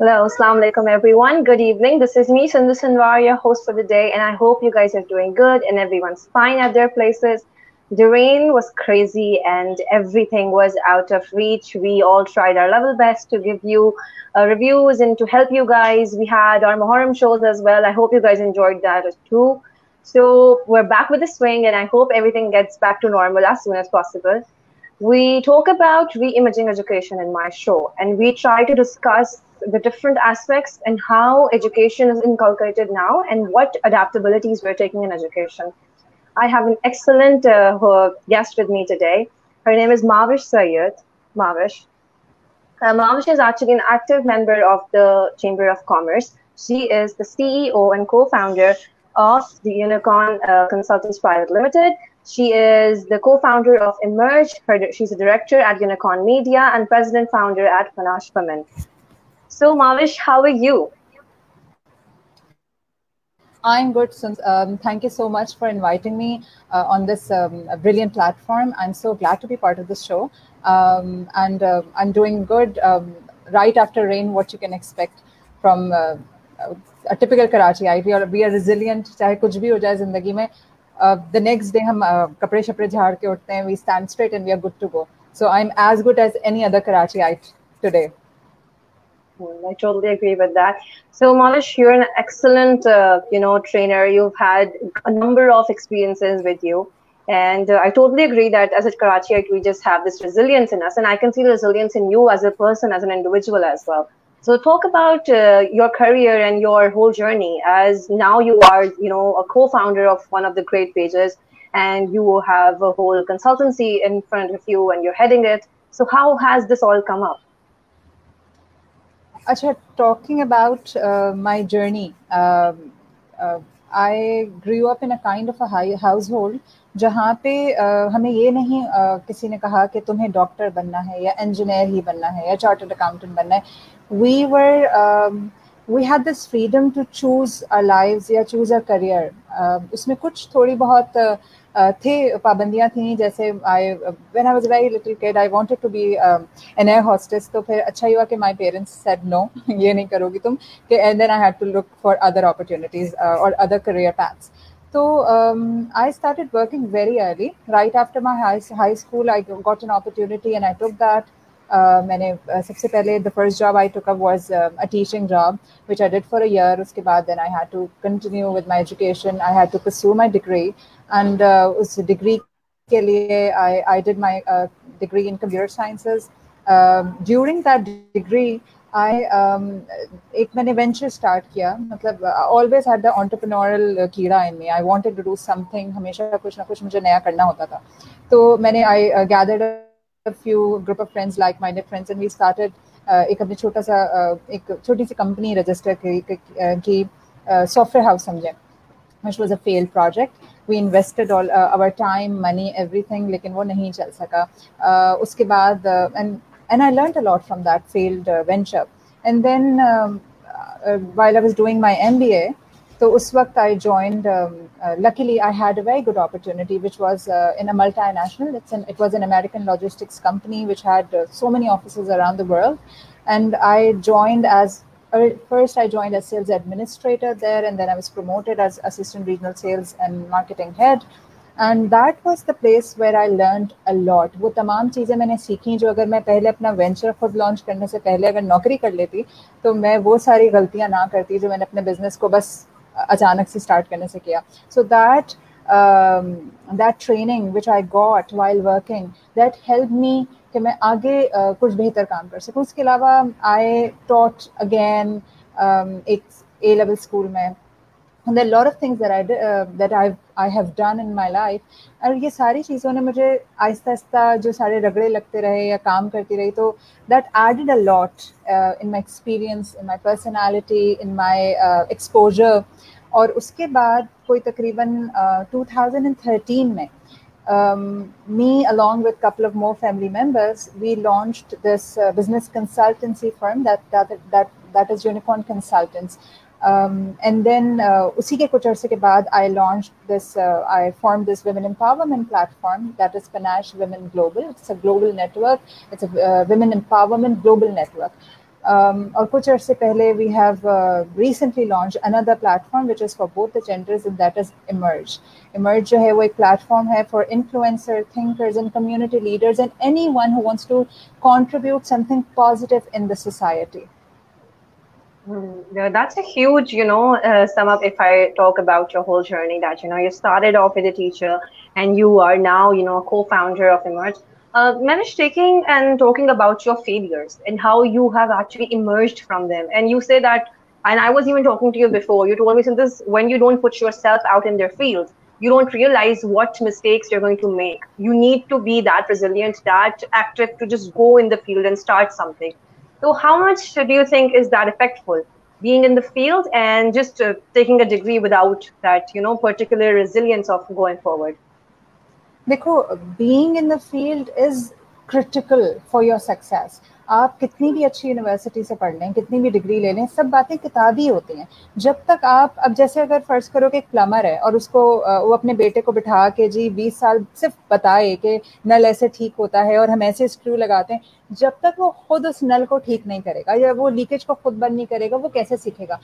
Hello, Assalamu alaikum everyone. Good evening. This is me, Sindhu Sanwar, your host for the day, and I hope you guys are doing good and everyone's fine at their places. The rain was crazy and everything was out of reach. We all tried our level best to give you reviews and to help you guys. We had our Muharram shows as well. I hope you guys enjoyed that too. So we're back with the swing, and I hope everything gets back to normal as soon as possible. We talk about reimaging education in my show, and we try to discuss the different aspects and how education is inculcated now and what adaptabilities we're taking in education. I have an excellent guest with me today. Her name is Mavish Sayyed. Mavish. Mavish is actually an active member of the Chamber of Commerce. She is the CEO and co-founder of the Unicorn Consultants Private Limited. She is the co-founder of Emerge. She's a director at Unicorn Media and president founder at Panache Women. So, Mavish, how are you? I'm good. Thank you so much for inviting me on this brilliant platform. I'm so glad to be part of this show. And I'm doing good. Right after rain, what you can expect from a typical Karachiite. We are resilient. चाहे कुछ भी हो जाए जिंदगी में, the next day हम कपड़े शपड़े झाड़ के उठते हैं. We stand straight and we are good to go. So I'm as good as any other Karachiite today. I totally agree with that. So, Mavish, you're an excellent, trainer. You've had a number of experiences with you. And I totally agree that as a Karachiite, we just have this resilience in us. And I can see the resilience in you as a person, as an individual as well. So talk about your career and your whole journey as now you are, a co-founder of one of the great pages and you have a whole consultancy in front of you and you're heading it. So how has this all come up? Acha, talking about my journey, I grew up in a kind of a high household जहाँ पे हमें ये नहीं किसी ने कहा कि तुम्हें डॉक्टर बनना है या इंजीनियर ही बनना है या चार्टर्ड अकाउंटेंट बनना है. We had this freedom to choose our lives या choose our career. उसमें कुछ थोड़ी बहुत थे पाबंदियाँ थी, जैसे when I was a very little kid I wanted to be an air hostess. तो फिर अच्छा हुआ कि my parents said no, ये नहीं करोगी तुम, and then I had to look for other opportunities or other career paths. So I started working very early. Right after my high school, I got an opportunity and I took that. सबसे पहले the first job I took up was a teaching job, which I did for a year. उसके बाद then I had to continue with my education. I had to pursue my degree, and उस degree के लिए I did my degree in computer sciences. During that degree, एक मैंने venture start किया. मतलब always had the entrepreneurial कीड़ा in me. I wanted to do something. हमेशा कुछ ना कुछ मुझे नया करना होता था. तो मैंने I gathered a few group of friends, like-minded friends, and we started एक अपने छोटा सा एक छोटी सी company register की software house समझे, which was a failed project. We invested all our time, money, everything, लेकिन वो नहीं चल सका. उसके बाद and I learned a lot from that failed venture. And then while I was doing my MBA, so उस वक्त I joined. Luckily, I had a very good opportunity, which was in a multinational. It was an American logistics company which had so many offices around the world, and I joined as first I joined as sales administrator there, and then I was promoted as assistant regional sales and marketing head. And that was the place where I learned a lot. वो तमाम चीज़ें मैंने सीखी जो अगर मैं पहले अपना वेंचर खुद लॉन्च करने से पहले अगर नौकरी कर लेती तो मैं वो सारी गलतियां ना करती जो मैंने अपने बिजनेस को बस अचानक से स्टार्ट करने से किया. So that training which I got while working, that helped me कि मैं आगे कुछ बेहतर काम कर सकूं. उसके अलावा I taught again एक A-level school में. And there are a lot of things that I did, that I have done in my life. और ये सारी चीज़ों ने मुझे आहिस्ता आहिस्ता जो सारे रगड़े लगते रहे या काम करती रही, तो that added a lot in my experience, in my personality, in my exposure. और उसके बाद कोई तकरीबन 2013 में me along with a couple of more family members, we launched this business consultancy firm that is Unicorn Consultants. And then उसी के कुछ अरसे के बाद I formed this women empowerment platform that is Panache Women Global. It's a global network. It's a women empowerment global network. और कुछ अर्से पहले we have recently launched another platform which is for both the genders, and that is Emerge. Emerge जो है वो एक platform है for influencer, thinkers and community leaders and anyone who wants to contribute something positive in the society. Yeah, that's a huge, sum up if I talk about your whole journey that, you started off with a teacher and you are now, a co-founder of Emerge. Manish, taking and talking about your failures and how you have actually emerged from them. And you say that, and I was even talking to you before, you told me this, when you don't put yourself out in their field, you don't realize what mistakes you're going to make. You need to be that resilient, that active to just go in the field and start something. So how much do you think is that effectful, being in the field and just taking a degree without that, particular resilience of going forward? देखो, being in the field is critical for your success. आप कितनी भी अच्छी university से पढ़ लें, कितनी भी डिग्री ले लें, सब बातें किताबी होती हैं. जब तक आप, अब जैसे अगर फर्ज करो कि एक प्लम्बर है और उसको वो अपने बेटे को बिठा के जी 20 साल सिर्फ बताए कि नल ऐसे ठीक होता है और हम ऐसे स्क्रू लगाते हैं, जब तक वो खुद उस नल को ठीक नहीं करेगा या वो लीकेज को खुद बंद नहीं करेगा, वो कैसे सीखेगा?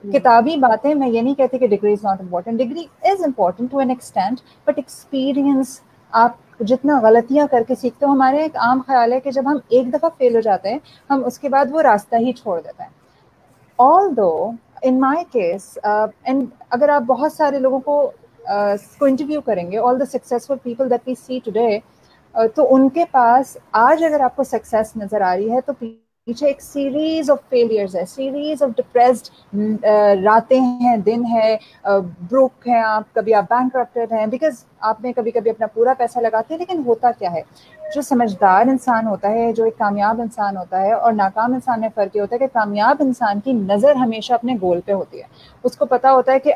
किताबी बातें, मैं ये नहीं कहती कि degree is not important, degree is important to an extent, but experience, आप जितना गलतियां करके सीखते हो. हमारे एक आम ख्याल है कि जब हम एक दफ़ा फेल हो जाते हैं, हम उसके बाद वो रास्ता ही छोड़ देते हैं. Although in my case, and अगर आप बहुत सारे लोगों को इंटरव्यू करेंगे, all the successful people that we see today, तो उनके पास आज अगर आपको सक्सेस नज़र आ रही है तो पीछे एक सीरीज ऑफ फेलियर्स है, सीरीज ऑफ डिप्रेस्ड रातें हैं, दिन है, ब्रोक हैं आप, कभी आप बैंकरप्टेड हैं बिकॉज आपने कभी कभी अपना पूरा पैसा लगाते हैं. लेकिन होता क्या है, जो समझदार इंसान होता है, जो एक कामयाब इंसान होता है और नाकाम इंसान में फ़र्क ये होता है कि कामयाब इंसान की नज़र हमेशा अपने गोल पे होती है. उसको पता होता है कि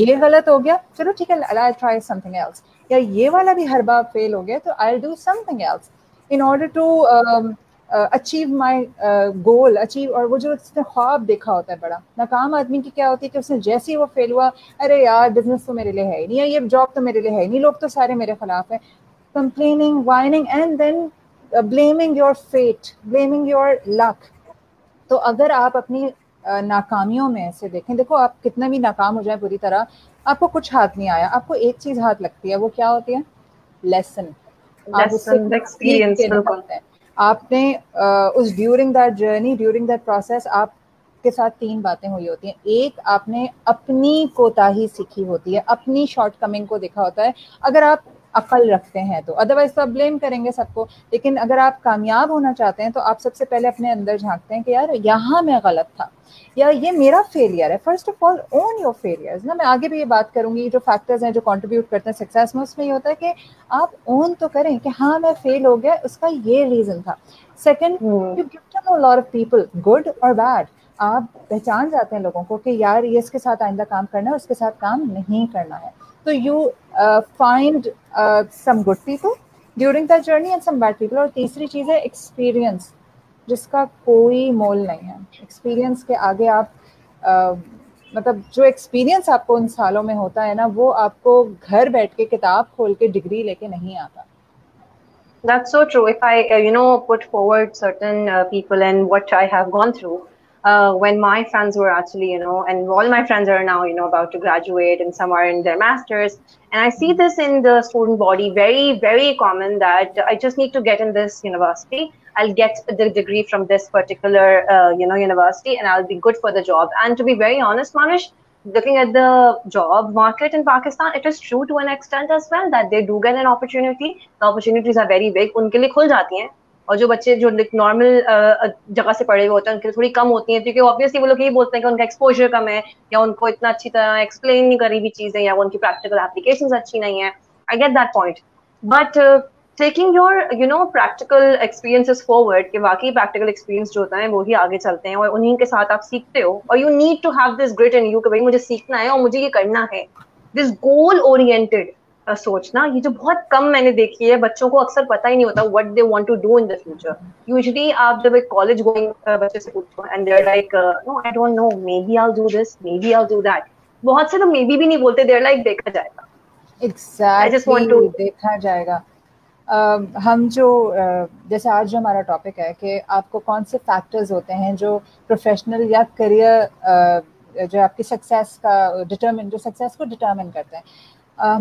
ये गलत हो गया, चलो ठीक है, आई ट्राई समथिंग एल्स, या ये वाला भी हर बार फेल हो गया तो I do something else in order to achieve my goal, achieve. और वो जो उसने ख्वाब देखा होता है बड़ा. नाकाम आदमी की क्या होती है कि उसने जैसे ही वो फेल हुआ, अरे यार बिजनेस तो मेरे लिए है ही नहीं, या ये जॉब तो मेरे लिए है ही नहीं, लोग तो सारे मेरे खिलाफ हैं, complaining, whining and then blaming your fate, blaming your luck. तो अगर आप अपनी नाकामियों में से देखें, देखो आप कितना भी नाकाम हो जाए बुरी तरह, आपको कुछ हाथ नहीं आया, आपको एक चीज हाथ लगती है, वो क्या होती है? लेसन. आप उससे एक्सपीरियंस निकालते हैं. आपने उस during that journey, during that process, आपके साथ 3 बातें हुई होती हैं. एक, आपने अपनी कोताही सीखी होती है, अपनी शॉर्टकमिंग को देखा होता है, अगर आप अकल रखते हैं तो. अदरवाइज तो आप ब्लेम करेंगे सबको. लेकिन अगर आप कामयाब होना चाहते हैं तो आप सबसे पहले अपने अंदर झांकते हैं कि यार यहाँ मैं गलत था, या ये मेरा फेलियर है. First of all own your failures ना. मैं आगे भी ये बात करूंगी, जो फैक्टर्स हैं जो कंट्रीब्यूट करते हैं सक्सेस में, उसमें ये होता है कि आप ओन तो करें कि हाँ मैं फेल हो गया, उसका ये रीजन था. Second, you get to know lot of people, good और बैड. आप पहचान जाते हैं लोगों को कि यार ये इसके साथ आइंदा काम करना है, उसके साथ काम नहीं करना है. तो you find some good people during that journey and some bad people. और तीसरी चीज़ है एक्सपीरियंस, जिसका कोई मोल नहीं है. एक्सपीरियंस के आगे आप मतलब जो एक्सपीरियंस आपको उन सालों में होता है ना, वो आपको घर बैठ के किताब खोल के डिग्री लेके नहीं आता. That's so true. If I, put forward certain people and what I have gone through, when my friends were actually, and all my friends are now, about to graduate and some are in their masters. And I see this in the student body, very, very common that I just need to get in this university. I'll get the degree from this particular, university and I'll be good for the job. And to be very honest, Manish, looking at the job market in Pakistan, it is true to an extent as well that they do get an opportunity. The opportunities are very big. उनके लिए खुल जाती हैं. और जो बच्चे जो normal जगह से पढ़े हुए होते हैं उनके लिए थोड़ी कम होती हैं, क्योंकि ऑब्वियसली वो लोग यही बोलते हैं कि उनका एक्सपोजर कम है, या उनको इतना अच्छी तरह एक्सप्लेन नहीं करी हुई चीजें, या उनकी प्रैक्टिकल एप्लीकेशंस अच्छी नहीं है. I get that point, but taking your practical experiences forward, कि वाकई प्रैक्टिकल एक्सपीरियंस जो होता है वो ही आगे चलते हैं और उन्हीं के साथ आप सीखते हो. और you need to have this grit in you कि भाई मुझे सीखना है और मुझे ये करना है. दिस गोल ओरिएंटेड सोचना, ये जो बहुत कम मैंने देखी है. बच्चों को अक्सर पता ही नहीं होता what they want to do in the future. Usually आप जब एक कॉलेज गोइंग बच्चे से पूछो and they are like no I don't know, maybe I will do this, maybe I will do that. बहुत से तो may be भी नहीं बोलते, दे आर लाइक देखा जाएगा. एग्जैक्टली, देखा जाएगा. हम जो जैसे आज जो हमारा टॉपिक है कि आपको कौन से फैक्टर्स होते हैं जो प्रोफेशनल या करियर जो आपकी सक्सेस को डिटरमिन करते हैं।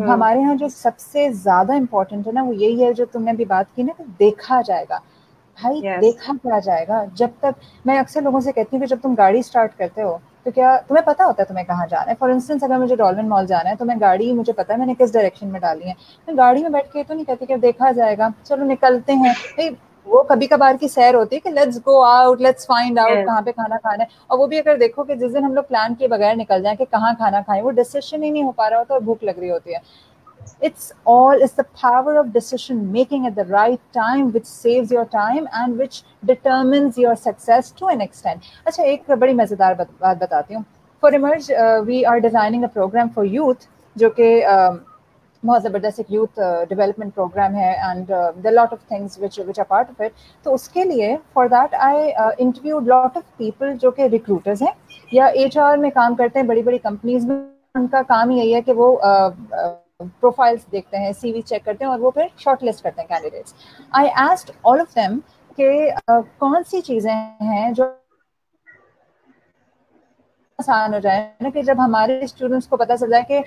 हमारे यहाँ जो सबसे ज़्यादा इम्पोर्टेंट है ना वो यही है जो तुमने भी बात की ना कि देखा जाएगा। भाई देखा क्या जाएगा? जब तक मैं अक्सर लोगों से कहती हूँ कि जब तुम गाड़ी स्टार्ट करते हो तो क्या तुम्हें पता होता है तुम्हें कहाँ जाना है? फॉर इंस्टेंस अगर मुझे डॉल्फिन मॉल जाना है तो मैं गाड़ी मुझे पता है मैंने किस डायरेक्शन में डाली है। मैं गाड़ी में बैठ के तो नहीं कहती कि देखा जाएगा, चलो निकलते हैं भाई। वो कभी कभार की सैर होती है कि let's go out, let's find out कहाँ पे खाना खाना है। और वो भी अगर देखो कि जिस दिन हम लोग प्लान किए बगैर निकल जाए कि कहाँ खाना खाएं, वो डिसीजन ही नहीं हो पा रहा होता और भूख लग रही होती है। It's the power of decision making at the right time which saves your time and which determines your success to an extent. अच्छा, एक बड़ी मजेदार बात बताती हूँ। For Emerge, we are designing a program for youth जो कि बहुत ज़बरदस्त एक यूथ डेवलपमेंट प्रोग्राम है and there are lot of things which are part of it. तो उसके लिए for that I interviewed lot of people जो कि recruiters हैं या HR में काम करते हैं बड़ी बड़ी कंपनीज में। उनका काम ही यही है कि वो प्रोफाइल्स देखते हैं, सीवी चेक करते हैं और वो फिर शॉर्टलिस्ट करते हैं candidates. I asked all of them कि कौन सी चीज़ें हैं जो आसान हो जाए ना कि जब हमारे स्टूडेंट्स को पता चल जाए कि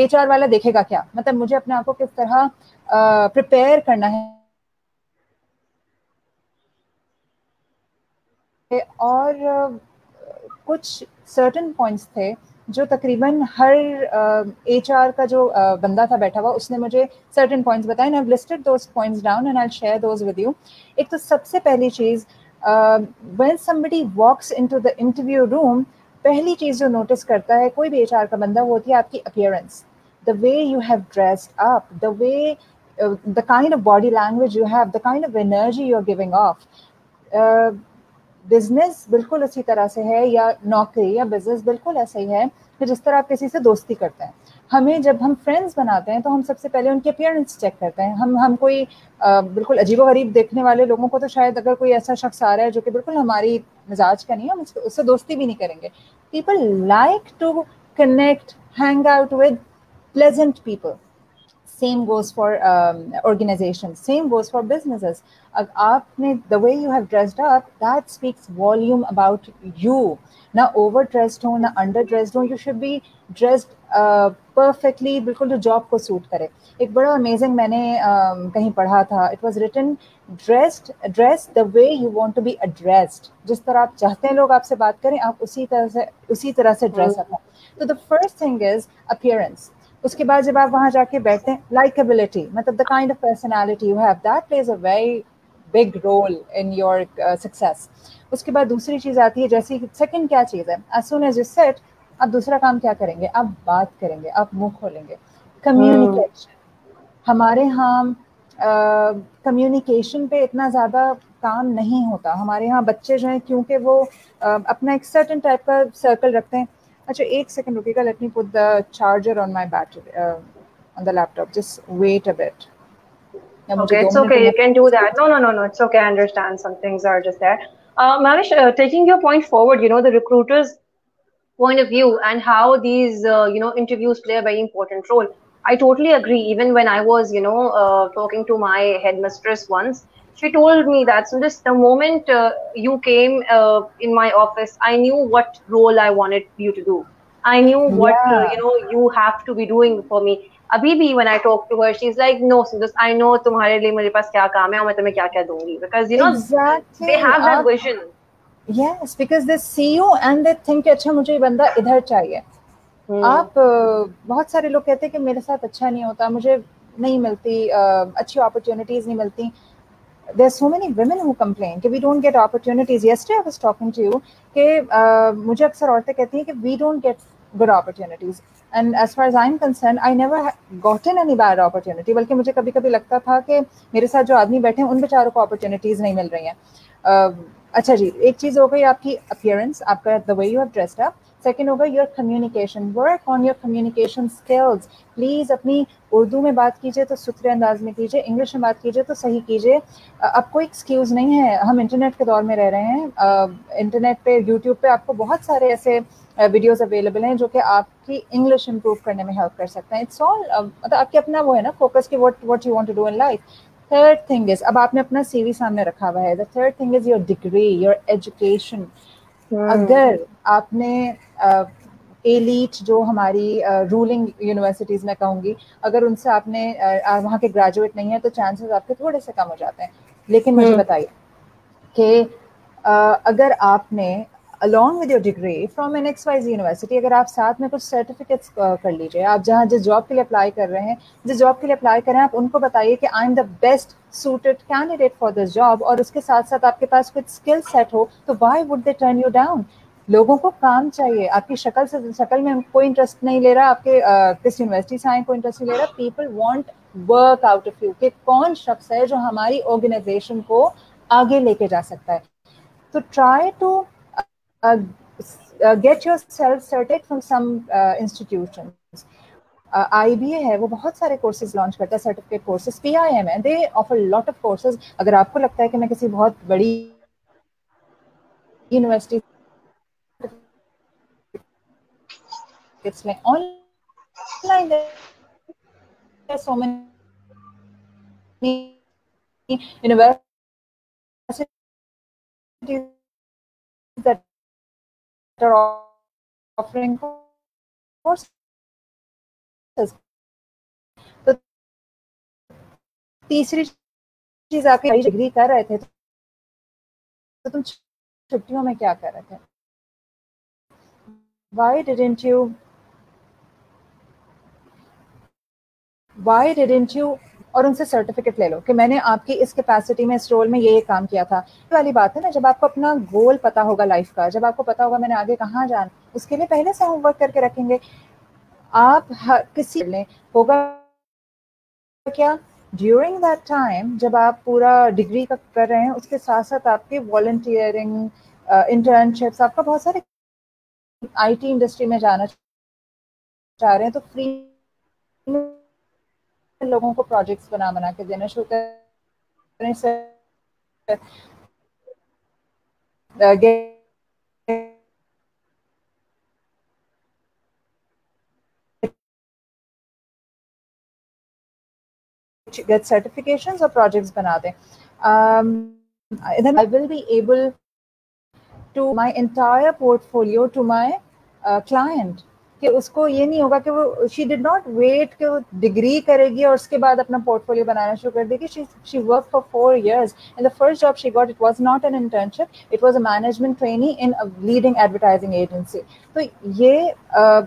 HR वाला देखेगा क्या, मतलब मुझे अपने आप को किस तरह प्रिपेयर करना है। और कुछ सर्टेन पॉइंट्स थे जो तकरीबन हर HR का जो बंदा था बैठा हुआ उसने मुझे सर्टेन पॉइंट्स बताए। I listed those points down and I share those with you. एक तो सबसे पहली चीज़, when somebody walks into the interview room, पहली चीज़ जो नोटिस करता है कोई भी HR का बंदा वो होती है आपकी appearance, the way you have dressed up, the way the kind of body language you have, the kind of energy you're giving off. Business बिल्कुल उसी तरह से है या नौकरी या बिजनेस बिल्कुल ऐसा ही है कि जिस तरह आप किसी से दोस्ती करते हैं। हमें जब हम फ्रेंड्स बनाते हैं तो हम सबसे पहले उनके अपीयरेंस चेक करते हैं। हम कोई बिल्कुल अजीबोगरीब देखने वाले लोगों को तो शायद अगर कोई ऐसा शख्स आ रहा है जो कि बिल्कुल हमारी मिजाज का नहीं है, हम उससे दोस्ती भी नहीं करेंगे। People like to connect, hang out with pleasant people. Same goes for organizations, same goes for businesses. आपने the way you have dressed up, that speaks volume about you. ना overdressed हो ना underdressed हो, you should be dressed perfectly, बिल्कुल जो job को suit करे। एक बड़ा अमेजिंग मैंने कहीं पढ़ा था, it was written dress the way you want to be addressed. जिस तरह आप चाहते हैं लोग आपसे बात करें, आप उसी तरह से ड्रेस अप हो। तो the first thing is appearance. उसके बाद जब आप वहाँ जाके बैठते हैं, लाइकेबिलिटी, मतलब the kind of personality you have, that plays a very big role in your success. उसके बाद दूसरी चीज़ आती है, जैसे सेकंड क्या चीज़ है, as soon as you set, आप दूसरा काम क्या करेंगे, आप बात करेंगे, आप मुंह खोलेंगे। कम्युनिकेशन, हमारे यहाँ कम्युनिकेशन पे इतना ज़्यादा काम नहीं होता। हमारे यहाँ बच्चे जो हैं क्योंकि वो अपना एक सर्टेन टाइप का सर्कल रखते हैं। अच्छा, एक सेकंड रुकिएगा, let me put the charger on my battery on the laptop, just wait a bit. Okay, it's okay. You can do that. No. It's okay. I understand. Some things are just there. Manish, taking your point forward, the recruiters' point of view and how these, interviews play a very important role. I totally agree. Even when I was, talking to my headmistress once, she told me that so just the moment you came in my office, I knew what role I wanted you to do. I knew what you have to be doing for me. अभी भी when I talk to her, she's like, no, Sundus, I know तुम्हारे लिए मेरे पास क्या काम है और मैं तुम्हें क्या क्या दूंगी, because they have that vision. Yes, because they see you and they think अच्छा मुझे ये बंदा इधर चाहिए। आप बहुत सारे लोग कहते हैं कि मेरे साथ अच्छा नहीं होता, मुझे नहीं मिलती अच्छी अपॉर्चुनिटीज नहीं मिलती। There are so many women who complain कि we don't get opportunities. Yesterday I was talking to you कि मुझे अक्सर औरतें कहती हैं कि we don't get good opportunities. And as far as I'm concerned, I never gotten any bad opportunity. बल्कि मुझे कभी कभी लगता था कि मेरे साथ जो आदमी बैठे हैं उन बेचारों को opportunities नहीं मिल रही हैं। अच्छा जी, एक चीज़ हो गई आपकी appearance, आपका the way you have dressed up. Second होगा your communication, work on your communication skills. Please अपनी उर्दू में बात कीजिए तो सुथरे अंदाज में कीजिए, इंग्लिश में बात कीजिए तो सही कीजिए। अब कोई एक्सक्यूज़ नहीं है, हम इंटरनेट के दौर में रह रहे हैं। इंटरनेट पे, यूट्यूब पे आपको बहुत सारे ऐसे वीडियोस अवेलेबल हैं जो कि आपकी इंग्लिश इंप्रूव करने में हेल्प कर सकते हैं। इट्स ऑल मतलब आपके अपना वो है ना फोकस कि what you want to do in life. Third thing is, अब आपने अपना सीवी सामने रखा हुआ है, the third thing is your degree, your education. अगर आपने एलीट जो हमारी रूलिंग यूनिवर्सिटीज़ में कहूँगी, अगर उनसे आपने वहाँ के ग्रेजुएट नहीं है तो चांसेस आपके थोड़े से कम हो जाते हैं. लेकिन मुझे बताइए कि अगर आपने along with your degree from an XYZ university, अगर आप साथ में कुछ सर्टिफिकेट्स कर लीजिए, आप जहाँ जिस जॉब के लिए अप्लाई कर रहे हैं, जिस जॉब के लिए अप्लाई कर रहे हैं, आप उनको बताइए कि I am the best suited candidate for this job, और उसके साथ साथ आपके पास कुछ स्किल सेट हो, तो why would they turn you down? लोगों को काम चाहिए, आपकी शक्ल में कोई इंटरेस्ट नहीं ले रहा, आपके किस यूनिवर्सिटी से आए कोई इंटरेस्ट नहीं ले रहा. People want work out of you, कि कौन शख्स है जो हमारी ऑर्गेनाइजेशन को आगे लेके जा सकता है. तो try to get yourself certified from some institutions. IBA है, वो बहुत सारे कोर्सेज लॉन्च करता है, सर्टिफिकेट कोर्सेज. PIM है, दे ऑफर लॉट ऑफ कोर्सेज. अगर आपको लगता है कि मैं किसी बहुत बड़ी university online, so many universities that are offering courses. तो तीसरी चीज, आपकी डिग्री कर रहे थे तो तुम छुट्टियों में क्या कर रहे थे? Why didn't you और उनसे सर्टिफिकेट ले लो कि मैंने आपकी इस कैपेसिटी में, इस रोल में ये काम किया था. ये वाली बात है ना, जब आपको अपना गोल पता होगा लाइफ का, जब आपको पता होगा मैंने आगे कहाँ जाना, उसके लिए पहले से होमवर्क करके रखेंगे. आप किसी लें होगा क्या ड्यूरिंग दैट टाइम, जब आप पूरा डिग्री का कर रहे हैं, उसके साथ साथ आपके वॉलंटियरिंग, इंटर्नशिप्स, आपका बहुत सारे IT इंडस्ट्री में जाना चाह रहे हैं, तो फ्री लोगों को प्रोजेक्ट्स बना के देना शुरू करें. get certifications और projects बना दें. Then I will be able to my entire portfolio to my client, कि उसको ये नहीं होगा कि वो she did not wait कि वो डिग्री करेगी और उसके बाद अपना पोर्टफोलियो बनाना शुरू कर देगी. She worked for 4 years and the first job she got, it was not an internship, it was a management trainee in a leading advertising agency. तो ये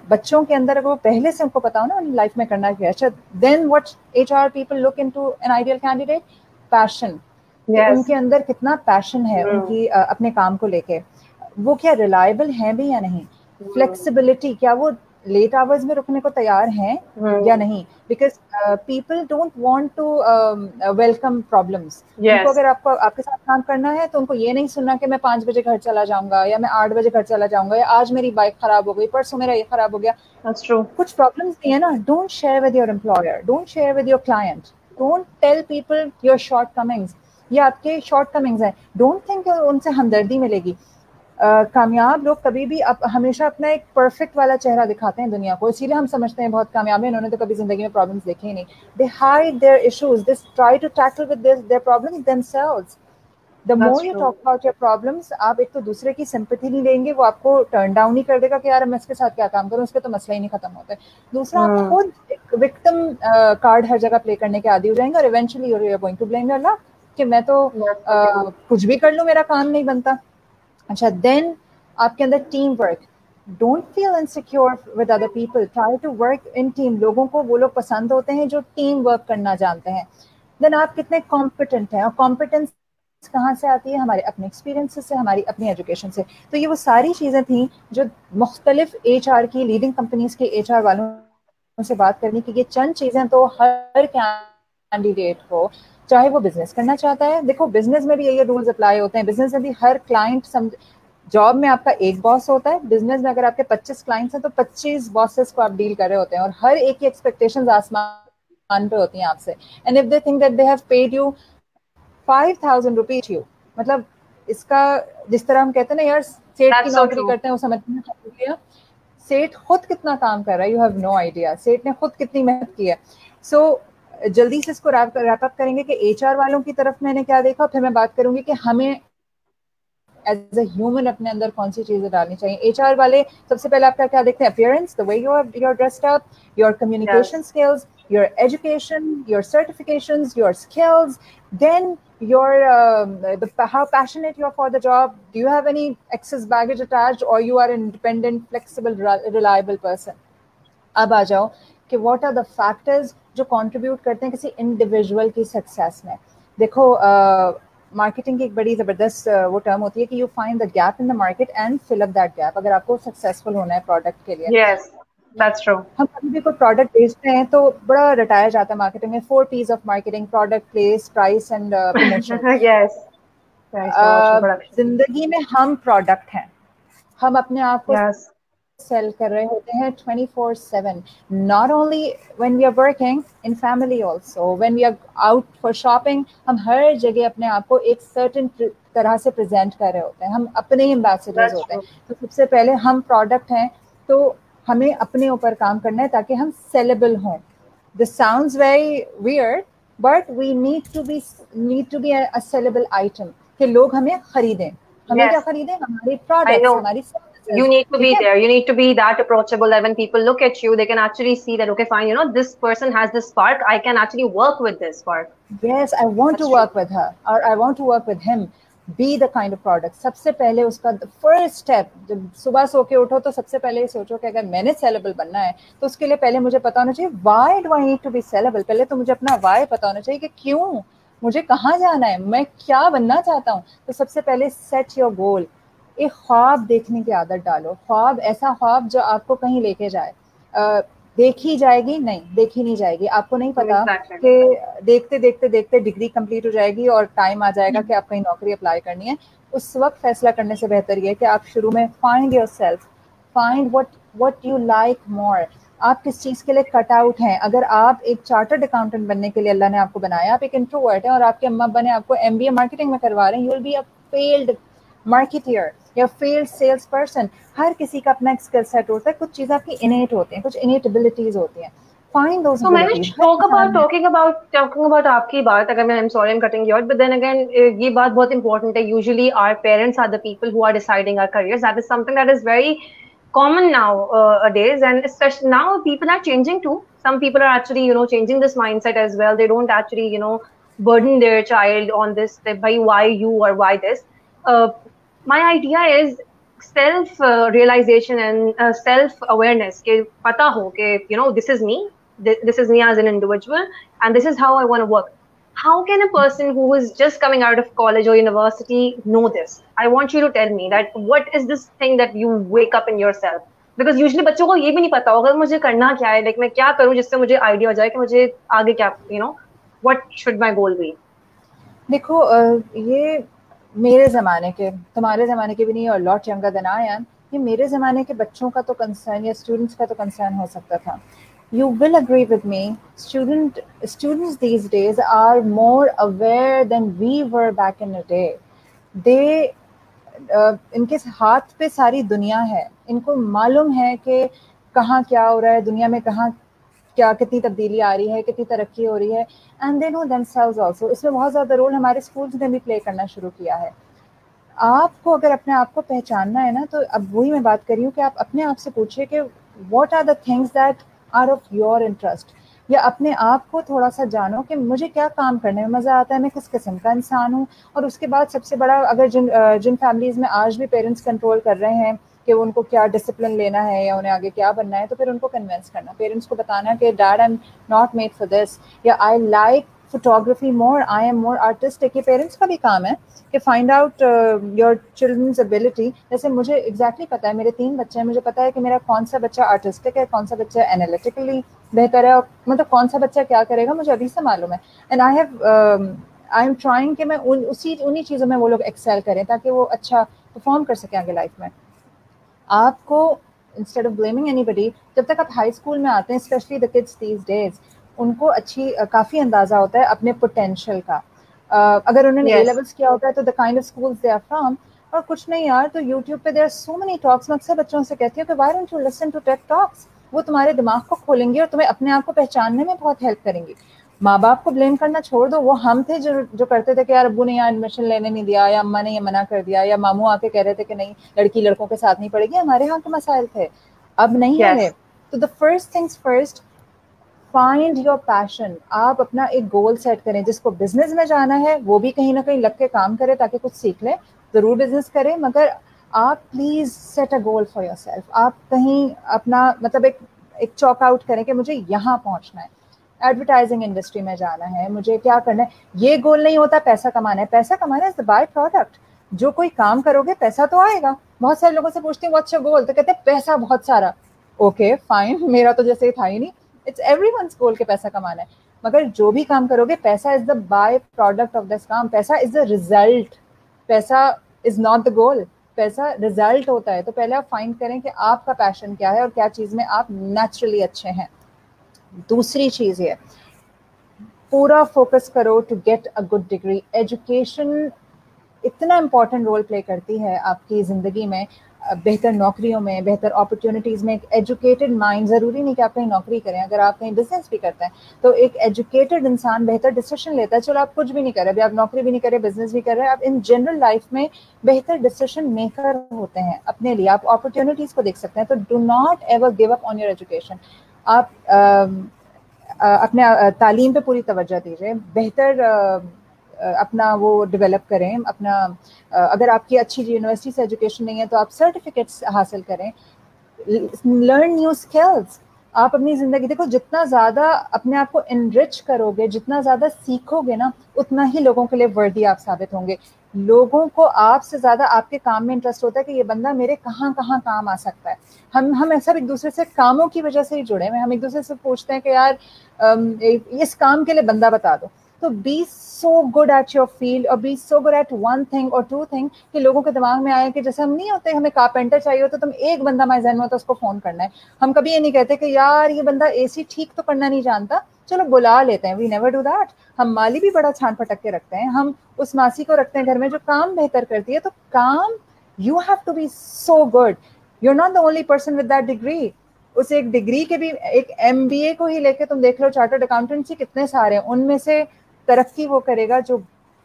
बच्चों के अंदर अगर वो पहले से उनको पता हो ना लाइफ में करना क्या है. अच्छा, then what HR people look into an ideal candidate? Passion. yes. उनके अंदर कितना पैशन है उनकी अपने काम को लेके, वो क्या रिलायबल है भी या नहीं, फ्लेक्सिबिलिटी, क्या वो लेट आवर्स में रुकने को तैयार हैं या नहीं, because people don't want to welcome problems. उनको अगर आपके साथ काम करना है तो उनको ये नहीं सुनना कि मैं 5 बजे घर चला जाऊंगा या मैं 8 बजे घर चला जाऊंगा या आज मेरी बाइक खराब हो गई, परसों मेरा ये खराब हो गया. That's true. कुछ प्रॉब्लम्स भी है ना. Don't share with your employer, don't share with your client, don't tell people your shortcomings. ये आपके शॉर्ट कमिंग्स हैं, डोंट थिंक उनसे हमदर्दी मिलेगी. कामयाब लोग कभी भी हमेशा अपना एक परफेक्ट वाला चेहरा दिखाते हैं दुनिया को, इसीलिए हम समझते हैं बहुत कामयाब है, इन्होंने तो कभी जिंदगी में प्रॉब्लम्स देखे ही नहीं. They hide their issues, they try to tackle with their problems themselves. The more you talk about your problems, आप एक तो दूसरे की सिंपैथी नहीं लेंगे, वो आपको टर्न डाउन ही कर देगा कि यार मैं इसके साथ क्या काम करूं, उसके तो मसला ही नहीं खत्म होता है. दूसरा, आप खुद एक विक्टिम कार्ड हर जगह प्ले करने के आदी हो जाएंगे और eventually you are going to blame your luck कि मैं तो कुछ भी कर लूं मेरा काम नहीं बनता. अच्छा, देन आपके अंदर team work, don't feel insecure with other people, try to work in team. लोगों को वो लोग पसंद होते हैं जो टीम वर्क करना जानते हैं. देन आप कितने कॉम्पिटेंट हैं, और कॉम्पिटेंस कहाँ से आती है? हमारे अपने एक्सपीरियंस से, हमारी अपनी एजुकेशन से. तो ये वो सारी चीज़ें थी जो मुख्तलिफ HR की लीडिंग कंपनीज के HR वालों से बात करनी कि ये चंद चीज़ें तो हर कैंडिडेट को, चाहे वो बिजनेस करना चाहता है, देखो बिजनेस में भी ये रूल्स अप्लाई होते हैं. बिजनेस में भी हर क्लाइंट, जॉब में आपका एक बॉस होता है, बिजनेस में अगर आपके 25 क्लाइंट्स हैं तो 25 बॉसेस को आप डील कर रहे होते हैं और हर एक की एक्सपेक्टेशंस आसमान पे होती हैं आपसे. And if they think that they have paid you 5,000 rupees you, मतलब इसका जिस तरह हम कहते हैं ना यार सेठ की नौकरी करते हैं वो समझते हैं सेठ खुद कितना काम कर रहा है, यू हैव नो आइडिया, सेठ ने खुद कितनी मेहनत की है. सो जल्दी से इसको रैप अप करेंगे कि एचआर वालों की तरफ मैंने क्या देखा, फिर मैं बात करूंगी कि हमें एज ए ह्यूमन अपने अंदर कौन सी चीजें डालनी चाहिए। एचआर वाले सबसे पहले आपका क्या देखते हैं? Appearance, the way you are dressed up, your communication skills, your education, your certifications, your skills, then how passionate you are for the job. Do you have any excess baggage attached, or you are an independent, flexible, reliable person? अब आ जाओ कि what are the factors जो contribute करते हैं किसी individual की success में। देखो मार्केटिंग की एक बड़ी ज़बरदस्त वो टर्म होती है कि you find the gap in the market and fill up that gap, अगर आपको सक्सेसफुल होना है प्रोडक्ट के लिए। Yes, that's true. हम कभी भी कोई प्रोडक्ट बेचते हैं तो बड़ा रटाया जाता है मार्केटिंग में, 4 P's of marketing: product, place, price and promotion. Yes. जिंदगी में हम प्रोडक्ट हैं, हम अपने आप को yes. सेल कर रहे होते हैं 24/7, not only when we are working, in family also, when we are out for shopping, हम हर जगह अपने आप को एक certain तरह से प्रेजेंट कर रहे होते हैं, हम अपने ही एम्बेसडर्स होते हैं। तो सबसे पहले हम प्रोडक्ट हैं, तो हमें अपने ऊपर काम करना है ताकि हम सेलेबल हों। This sounds very weird, but we need to be a sellable item, कि लोग हमें खरीदें। हमें क्या खरीदें? हमारी प्रोडक्ट्स, हमारी services। You need to be there. You need to be that approachable that when people look at you, they can actually see that, okay, fine, this person has this spark. I can actually work with this spark. Yes, I want to work with her, or I want to work with him. Be the kind of product. सबसे पहले उसका first step, जब सुबह सो के उठो तो सबसे पहले सोचो कि अगर मैंने sellable बनना है तो उसके लिए पहले मुझे पता होना चाहिए why do I need to be sellable। पहले तो मुझे अपना why पता होना चाहिए कि क्यों मुझे कहाँ जाना है, मैं क्या बनना चाहता हूँ। तो सबसे पहले set your goal। एक ख्वाब देखने की आदत डालो, ख्वाब, ऐसा ख्वाब जो आपको कहीं लेके जाए। देखी जाएगी नहीं, देखी नहीं जाएगी, आपको नहीं पता कि देखते देखते देखते डिग्री कंप्लीट हो जाएगी और टाइम आ जाएगा कि आप कहीं नौकरी अप्लाई करनी है। उस वक्त फैसला करने से बेहतर ये है कि आप शुरू में find yourself, find what you like more. आप किस चीज़ के लिए कट आउट हैं। अगर आप एक चार्टर्ड अकाउंटेंट बनने के लिए अल्लाह ने आपको बनाया, आप एक इंट्रोवर्ट हैं और आपके अम्मा अब्बा ने आपको MBA मार्केटिंग में करवा रहे हैं, you will be a failed marketeer या फेल्ड सेल्स पर्सन। हर किसी का अपना एक स्किल सेट होता है, कुछ चीज़ आपकी इनेट होती हैं, कुछ इनेट एबिलिटीज होती हैं। Find those abilities. talking about आपकी बात, अगर मैं, I'm sorry I'm cutting you out, but then again ये बात बहुत important है। Usually our parents are the people who are deciding our careers. That is something that is very common nowadays, and especially now people are changing too. Some people are actually changing this mindset as well. They don't actually burden their child on this, by why you or why this. My idea is self realization and self awareness, ke pata ho ke this is me, this is me as an individual, and this is how I want to work. How can a person who is just coming out of college or university know this? I want you to tell me that what is this thing that you wake up in yourself, because usually बच्चों को ये भी नहीं पता होगा मुझे करना क्या है, like मैं क्या करूं जिससे मुझे आइडिया हो जाए कि मुझे आगे क्या, what should my goal be? देखो ये मेरे ज़माने के, तुम्हारे ज़माने के भी नहीं, और lot younger than I am, ये मेरे ज़माने के बच्चों का तो कंसर्न या स्टूडेंट्स का तो कंसर्न हो सकता था। You will agree with me, students these days are more aware than we were back in the day. They इनके हाथ पे सारी दुनिया है, इनको मालूम है कि कहाँ क्या हो रहा है, दुनिया में कहाँ क्या, कितनी तब्दीली आ रही है, कितनी तरक्की हो रही है, and they know themselves also. इसमें बहुत ज़्यादा रोल हमारे स्कूल्स ने भी प्ले करना शुरू किया है। आपको अगर अपने आप को पहचानना है ना, तो अब वही मैं बात कर रही हूँ कि आप अपने आप से पूछिए कि what are the things that are of your interest, या अपने आप को थोड़ा सा जानो कि मुझे क्या काम करने में मज़ा आता है, मैं किस किस्म का इंसान हूँ। और उसके बाद सबसे बड़ा, अगर जिन फैमिलीज़ में आज भी पेरेंट्स कंट्रोल कर रहे हैं कि उनको क्या डिसिप्लिन लेना है या उन्हें आगे क्या बनना है, तो फिर उनको कन्विंस करना, पेरेंट्स को बताना कि dad I am not made for this, या I like photography more, I am more artistic. ये पेरेंट्स का भी काम है कि find out your children's ability. जैसे मुझे एग्जैक्टली पता है, मेरे 3 बच्चे हैं, मुझे पता है कि मेरा कौन सा बच्चा आर्टिस्टिक है, कौन सा बच्चा एनालिटिकली बेहतर है, और मतलब कौन सा बच्चा क्या करेगा मुझे अभी से मालूम है। एंड आई एम ट्राइंग कि मैं उन्हीं चीज़ों में वो लोग एक्सेल करें ताकि वो अच्छा परफॉर्म कर सकें आगे लाइफ में। आपको इंस्टेड ऑफ ब्लेमिंग एनीबडी, जब तक आप हाई स्कूल में आते हैं, specially the kids these days, उनको काफ़ी अंदाज़ा होता है अपने पोटेंशियल का। अगर उन्होंने A levels किया होता है तो the kind of schools they are from, और कुछ नहीं यार, तो यूट्यूब पे there are so many talks. मैं अक्सर बच्चों से कहती हूँ कि why don't you listen to TED talks, वो तुम्हारे दिमाग को खोलेंगे और तुम्हें अपने आप को पहचानने में बहुत हेल्प करेंगी। माँ बाप को ब्लेम करना छोड़ दो, वो हम थे जो करते थे कि यार अब्बू ने यहाँ एडमिशन लेने नहीं दिया, या अम्मा ने ये मना कर दिया, या मामू आके कह रहे थे कि नहीं लड़की लड़कों के साथ नहीं पढ़ेगी, हमारे यहाँ के मसाइल थे, अब नहीं है। Yes. तो the first things first, find your passion. आप अपना एक गोल सेट करें, जिसको बिजनेस में जाना है वो भी कहीं ना कहीं लग के काम करे ताकि कुछ सीख ले, जरूर बिजनेस करें, मगर आप please set a goal for your self. आप कहीं अपना मतलब एक चॉक आउट करें कि मुझे यहाँ पहुंचना है, एडवर्टाइजिंग इंडस्ट्री में जाना है, मुझे क्या करना है। ये गोल नहीं होता पैसा कमाना है, पैसा कमाना इज द बाय प्रोडक्ट। जो कोई काम करोगे पैसा तो आएगा। बहुत सारे लोगों से पूछती हूँ व्हाट्स योर गोल, तो कहते हैं पैसा बहुत सारा। ओके फाइन, मेरा तो जैसे ही था ही नहीं। इट्स एवरीवन्स गोल के पैसा कमाना है, मगर जो भी काम करोगे पैसा is the by product of this काम, पैसा इज द रिजल्ट, पैसा इज नॉट द गोल, पैसा रिजल्ट होता है। तो पहले आप फाइंड करें कि आपका पैशन क्या है और क्या चीज में आप नेचुरली अच्छे हैं। दूसरी चीज ये, पूरा फोकस करो to get a good degree. Education इतना इम्पॉर्टेंट रोल प्ले करती है आपकी ज़िंदगी में, बेहतर नौकरियों में, बेहतर अपॉर्चुनिटीज़ में। एक एजुकेटेड माइंड, ज़रूरी नहीं कि आप कहीं नौकरी करें, अगर आप कहीं बिजनेस भी करते हैं तो एक एजुकेटेड इंसान बेहतर डिसीजन लेता है। चलो आप कुछ भी नहीं कर रहे, अभी आप नौकरी भी नहीं कर रहे, बिजनेस भी कर रहे हैं, आप इन जनरल लाइफ में बेहतर डिसीजन मेकर होते हैं अपने लिए, आप अपॉर्चुनिटीज़ को देख सकते हैं। तो do not ever give up on your education. आप अपने तालीम पे पूरी तवज्जो दीजिए, बेहतर अपना वो डेवलप करें अपना। अगर आपकी अच्छी यूनिवर्सिटी से एजुकेशन नहीं है तो आप सर्टिफिकेट्स हासिल करें, लर्न न्यू स्किल्स। आप अपनी ज़िंदगी देखो, जितना ज़्यादा अपने आप को इनरिच करोगे, जितना ज़्यादा सीखोगे ना, उतना ही लोगों के लिए वर्दी आप साबित होंगे। लोगों को आपसे ज़्यादा आपके काम में इंटरेस्ट होता है कि ये बंदा मेरे कहाँ कहाँ काम आ सकता है। हम ऐसा एक दूसरे से कामों की वजह से ही जुड़े हैं। हम एक दूसरे से पूछते हैं कि यार इस काम के लिए बंदा बता दो। तो be so good at your field और be so good at one thing और टू थिंग कि लोगों के दिमाग में आए कि जैसे हम नहीं होते, हमें कारपेंटर चाहिए होता, तुम एक बंदा हमारे जहन में होता, उसको फोन करना है। हम कभी ये नहीं कहते कि यार ये बंदा एसी ठीक तो करना नहीं जानता, चलो बुला लेते हैं। We never do that. हम माली भी बड़ा छान पटक के रखते हैं, हम उस मासी को रखते हैं घर में जो काम बेहतर करती है। तो काम, you have to be so good, you are not the only person with that degree. उस एक डिग्री के भी, एक MBA को ही लेके तुम देख लो, चार्टर्ड अकाउंटेंसी कितने सारे हैं, उनमें से तरक्की वो करेगा जो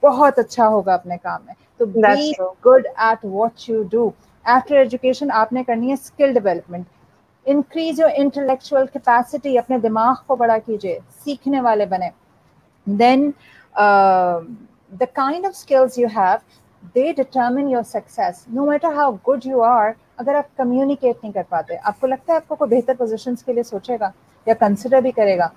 बहुत अच्छा होगा अपने काम में। तो be good at what you do. After education आपने करनी है skill development. Increase your intellectual capacity, अपने दिमाग को बड़ा कीजिए, सीखने वाले बने। Then the kind of skills you have, they determine your success. No matter how good you are, अगर आप कम्युनिकेट नहीं कर पाते, आपको लगता है आपको कोई बेहतर पोजीशंस के लिए सोचेगा या कंसिडर भी करेगा?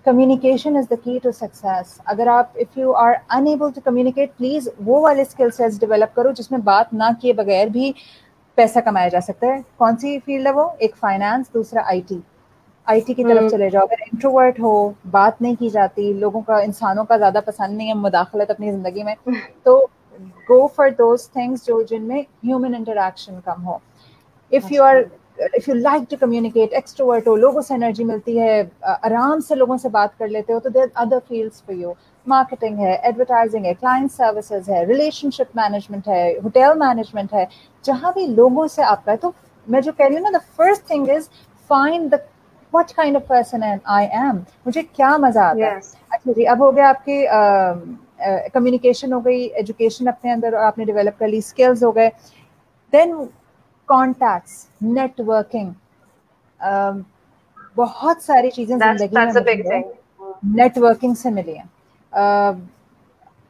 Communication is the key to success. अगर आप, if you are unable to communicate, please वो वाले skill sets develop करो जिसमें बात ना किए बगैर भी पैसा कमाया जा सकता है। कौन सी फील्ड है वो? एक फाइनेंस, दूसरा IT की तरफ चले जाओ। अगर इंट्रोवर्ट हो, बात नहीं की जाती, लोगों का, इंसानों का ज़्यादा पसंद नहीं है मुदाखलत अपनी ज़िंदगी में, तो go for those things जो जिनमें human interaction कम हो। If you like to communicate, extrovert हो, लोगों से एनर्जी मिलती है, आराम से लोगों से बात कर लेते हो, तो there are other fields for you. Marketing है, एडवर्टाइजिंग है, क्लाइंट सर्विसेज है, रिलेशनशिप मैनेजमेंट है, होटल मैनेजमेंट है, जहाँ भी लोगों से आपका है। तो मैं जो कह रही हूँ ना, the first thing is find the what kind of person I am, मुझे क्या मजा आता है। अच्छा जी, अब हो गया आपकी कम्युनिकेशन हो गई, एजुकेशन अपने अंदर आपने डेवलप कर ली, स्किल्स हो गए। देन कॉन्टैक्ट्स, नेटवर्किंग, बहुत सारी चीजें जिंदगी में नेटवर्किंग से मिली हैं।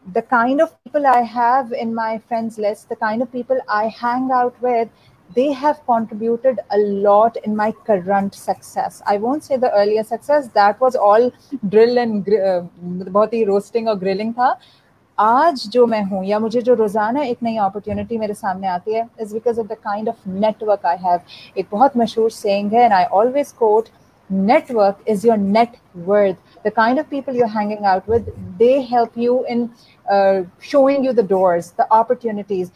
The kind of people I have in my friends list, the kind of people I hang out with, they have contributed a lot in my current success. I won't say the earlier success, that was all drill and बहुत ही roasting और grilling था। आज जो मैं हूँ या मुझे जो रोजाना एक नई अपॉर्चुनिटी मेरे सामने आती है, is because of the kind of network I have. एक बहुत मशहूर saying है, and I always quote, network is your net worth. The kind of people you're hanging out with, they help you in showing you the doors, the opportunities.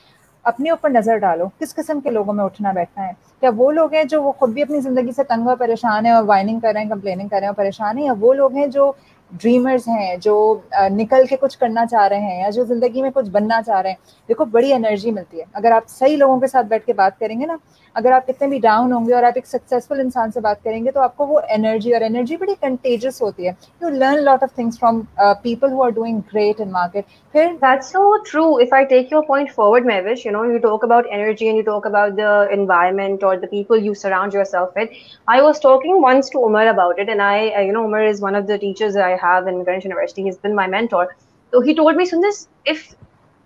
अपने ऊपर नजर डालो, किस किस्म के लोगों में उठना बैठना है। क्या वो लोग हैं जो वो खुद भी अपनी जिंदगी से तंग और परेशान है और वाइनिंग कर रहे हैं, कंप्लेनिंग कर रहे हैं और परेशान है, या वो लोग हैं जो ड्रीमर्स हैं, जो निकल के कुछ करना चाह रहे हैं या जो ज़िंदगी में कुछ बनना चाह रहे हैं, देखो बड़ी एनर्जी मिलती है अगर आप सही लोगों के साथ बैठ के बात करेंगे ना। अगर आप कितने भी डाउन होंगे और आप एक सक्सेसफुल इंसान से बात करेंगे तो आपको वो एनर्जी, और एनर्जी बड़ी कंटेजियस होती है। You learn lot of things from people who are doing great in market. फिर That's so true. If I take your point forward, Mavish, you talk about energy and you talk about the environment or the people you surround yourself with. I was talking once to Umar about it, and Umar is one of the teachers that I have in Greenwich University. He's been my mentor. So he told me, Sundis, if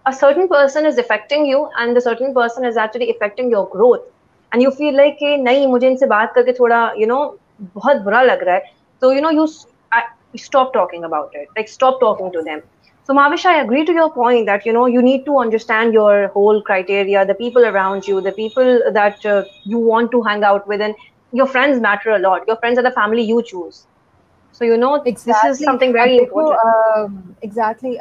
a certain person is affecting you and the certain person is actually affecting your growth, and you feel like कि नहीं मुझे इनसे बात करके थोड़ा बहुत बुरा लग रहा है, so you stop talking about it, like stop talking to them. So Mavish, I agree to your point that you need to understand your whole criteria, the people around you, the people that you want to hang out with, and your friends matter a lot. Your friends are the family you choose. So this is something very important. Exactly.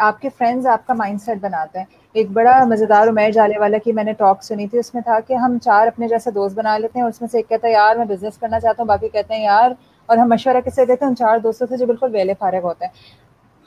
आपके friends आपका mindset बनाते हैं। एक बड़ा मज़ेदार उमैर जाले वाला की मैंने टॉक सुनी थी, उसमें था कि हम 4 अपने जैसे दोस्त बना लेते हैं और उसमें से एक कहता है यार मैं बिजनेस करना चाहता हूँ, बाकी कहते हैं यार, और हम मशवरा किससे देते हैं? उन 4 दोस्तों से जो बिल्कुल वेले फारग होते हैं।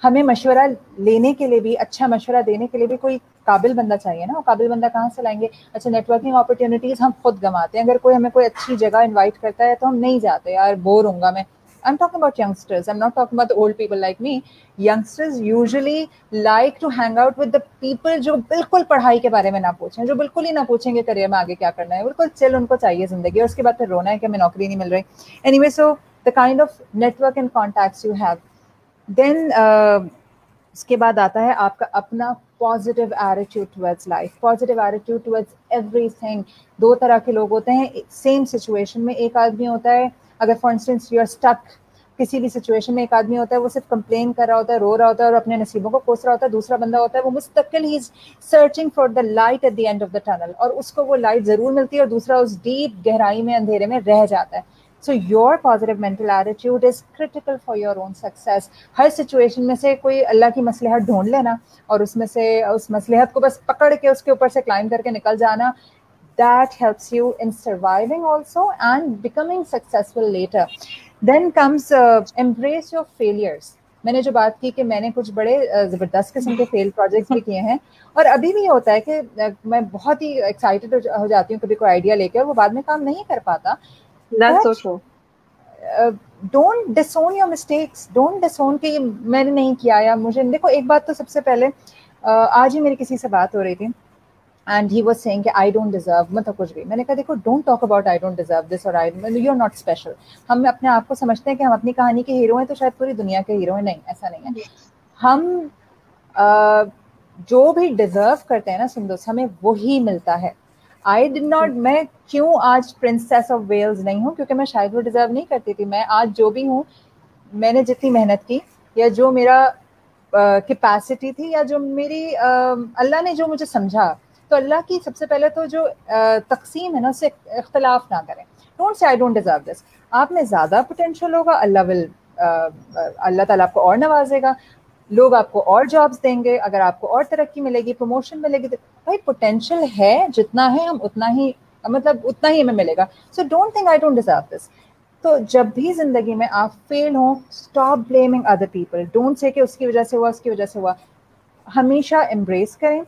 हमें मशवरा लेने के लिए भी, अच्छा मशवरा देने के लिए भी कोई काबिल बंदा चाहिए ना। वो काबिल बंदा कहाँ से लाएंगे? अच्छा, नेटवर्किंग अपॉर्चुनिटीज़ हम खुद गंवाते हैं। अगर कोई हमें कोई अच्छी जगह इनवाइट करता है तो हम नहीं जाते, यार बोर होऊंगा मैं। I'm talking about youngsters. I'm not talking about the old people like me. Youngsters usually like to hang out with the people जो बिल्कुल पढ़ाई के बारे में ना पूछें, जो बिल्कुल ही ना पूछेंगे करियर में आगे क्या करना है। बिल्कुल चिल उनको चाहिए जिंदगी, और उसके बाद फिर रोना है कि हमें नौकरी नहीं मिल रही। Anyway, so the kind of network and contacts you have. Then उसके बाद आता है आपका अपना positive attitude towards life, positive attitude towards everything. 2 तरह के लोग होते हैं सेम सिचुएशन में। एक आदमी होता है, अगर for instance you are stuck किसी भी सिचुएशन में, एक आदमी होता है वो सिर्फ कंप्लेन कर रहा होता है, रो रहा होता है और अपने नसीबों को कोस रहा होता है। दूसरा बंदा होता है वो मुस्तकिल ही is searching for the light at the end of the tunnel, और उसको वो लाइट जरूर मिलती है और दूसरा उस डीप गहराई में अंधेरे में रह जाता है। So your positive mental attitude is critical for your own success. Her situation में से कोई अल्लाह की मसलहत ढूंढ लेना और उसमें से उस मसलहत को बस पकड़ के उसके ऊपर से क्लाइम करके निकल जाना, that helps you in surviving also and becoming successful later. Then comes embrace your failures. मैंने जो बात की कि मैंने कुछ बड़े ज़बरदस्त किस्म के फेल प्रोजेक्ट्स भी किए हैं, और अभी भी होता है कि मैं बहुत ही एक्साइटेड हो जाती हूँ कभी कोई आइडिया लेके और वो बाद में काम नहीं कर पाता। That's so true. Don't disown your mistakes. Don't disown कि मैंने नहीं किया या मुझे। देखो एक बात तो सबसे पहले, आज ही मेरी किसी से बात हो रही थी and he was saying कि I don't deserve, मतलब कुछ भी। मैंने कहा देखो, don't talk about I don't deserve this or you're not special. हम अपने आप को समझते हैं कि हम अपनी कहानी के हीरो हैं तो शायद पूरी दुनिया के हीरो हैं। नहीं, ऐसा नहीं है। हम जो भी डिजर्व करते हैं ना सुंदस, हमें वही मिलता है। आई डिड नॉट, मैं क्यों आज प्रिंसेस ऑफ वेल्स नहीं हूँ? क्योंकि मैं शायद वो डिजर्व नहीं करती थी। मैं आज जो भी हूँ, मैंने जितनी मेहनत की या जो मेरा कैपेसिटी थी या जो मेरी अल्लाह ने जो मुझे समझा, तो अल्लाह की सबसे पहले तो जो तकसीम है ना, उससे इख्तलाफ ना करें। Don't say I don't deserve this. आप में ज़्यादा पोटेंशियल होगा, अल्लाह ताला आपको और नवाजेगा, लोग आपको और जॉब्स देंगे, अगर आपको और तरक्की मिलेगी, प्रमोशन मिलेगी, तो भाई पोटेंशियल है, जितना है हम उतना ही, मतलब उतना ही हमें मिलेगा। So don't think I don't deserve this. तो जब भी जिंदगी में आप फेल हो, stop blaming other people. Don't say कि उसकी वजह से हुआ, उसकी वजह से हुआ। हमेशा एम्ब्रेस करें,